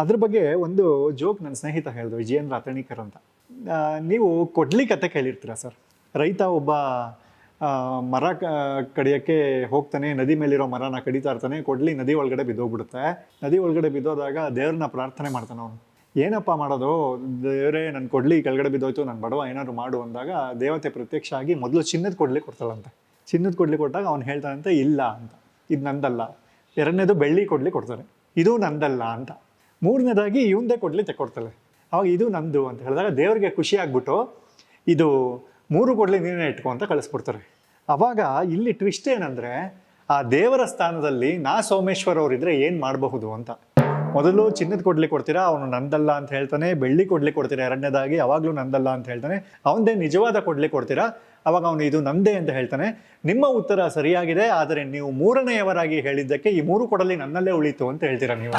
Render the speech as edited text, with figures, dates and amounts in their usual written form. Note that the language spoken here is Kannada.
ಅದ್ರ ಬಗ್ಗೆ ಒಂದು ಜೋಕ್ ನನ್ನ ಸ್ನೇಹಿತ ಹೇಳಿದ್ರು, ವಿಜಯೇಂದ್ರ ಅತಣಿಕರ್ ಅಂತ. ನೀವು ಕೊಡ್ಲಿ ಕತೆ ಕೇಳಿರ್ತೀರ ಸರ್. ರೈತ ಒಬ್ಬ ಮರ ಕಡಿಯೋಕ್ಕೆ ಹೋಗ್ತಾನೆ, ನದಿ ಮೇಲಿರೋ ಮರನ ಕಡಿತಾ ಇರ್ತಾನೆ, ಕೊಡ್ಲಿ ನದಿ ಒಳಗಡೆ ಬಿದ್ದೋಗ್ಬಿಡುತ್ತೆ. ನದಿ ಒಳಗಡೆ ಬಿದ್ದೋದಾಗ ದೇವ್ರನ್ನ ಪ್ರಾರ್ಥನೆ ಮಾಡ್ತಾನೆ ಅವನು. ಏನಪ್ಪ ಮಾಡೋದು ದೇವರೇ, ನನ್ನ ಕೊಡ್ಲಿ ಕೆಳಗಡೆ ಬಿದ್ದೋಯ್ತು, ನಾನು ಬಡವ, ಏನಾದ್ರು ಮಾಡು ಅಂದಾಗ ದೇವತೆ ಪ್ರತ್ಯಕ್ಷ ಆಗಿ ಮೊದಲು ಚಿನ್ನದ ಕೊಡ್ಲಿ ಕೊಡ್ತಾಳಂತೆ. ಚಿನ್ನದ ಕೊಡ್ಲಿ ಕೊಟ್ಟಾಗ ಅವ್ನು ಹೇಳ್ತಾನಂತೆ, ಇಲ್ಲ ಅಂತ, ಇದು ನಂದಲ್ಲ. ಎರಡನೇದು ಬೆಳ್ಳಿ ಕೊಡ್ಲಿ ಕೊಡ್ತಾರೆ, ಇದು ನಂದಲ್ಲ ಅಂತ. ಮೂರನೇದಾಗಿ ಇವಂದೇ ಕೊಡ್ಲಿ ತೆಕ್ಕೊಡ್ತಾಳೆ, ಅವಾಗ ಇದು ನಂದು ಅಂತ ಹೇಳಿದಾಗ ದೇವ್ರಿಗೆ ಖುಷಿ ಆಗ್ಬಿಟ್ಟು ಇದು 3 ಕೊಡ್ಲಿ ನೀನೇ ಇಟ್ಕೊ ಅಂತ ಕಳಿಸ್ಬಿಡ್ತಾರೆ. ಅವಾಗ ಇಲ್ಲಿ ಟ್ವಿಸ್ಟ್ ಏನಂದರೆ, ಆ ದೇವರ ಸ್ಥಾನದಲ್ಲಿ ಸೋಮೇಶ್ವರ್ ಅವರಿದ್ರೆ ಏನು ಮಾಡಬಹುದು ಅಂತ. ಮೊದಲು ಚಿನ್ನದ ಕೊಡ್ಲಿ ಕೊಡ್ತೀರಾ, ಅವನು ನಂದಲ್ಲ ಅಂತ ಹೇಳ್ತಾನೆ. ಬೆಳ್ಳಿ ಕೊಡ್ಲಿ ಕೊಡ್ತೀರಾ ಎರಡನೇದಾಗಿ, ಅವಾಗಲೂ ನಂದಲ್ಲ ಅಂತ ಹೇಳ್ತಾನೆ. ಅವನದೇ ನಿಜವಾದ ಕೊಡ್ಲಿ ಕೊಡ್ತೀರಾ, ಅವಾಗ ಅವನು ಇದು ನಂದೇ ಅಂತ ಹೇಳ್ತಾನೆ. ನಿಮ್ಮ ಉತ್ತರ ಸರಿಯಾಗಿದೆ, ಆದರೆ ನೀವು 3ನೇಯವರಾಗಿ ಹೇಳಿದ್ದಕ್ಕೆ ಈ 3 ಕೊಡಲಿ ನನ್ನಲ್ಲೇ ಉಳಿತು ಅಂತ ಹೇಳ್ತೀರಾ ನೀವು.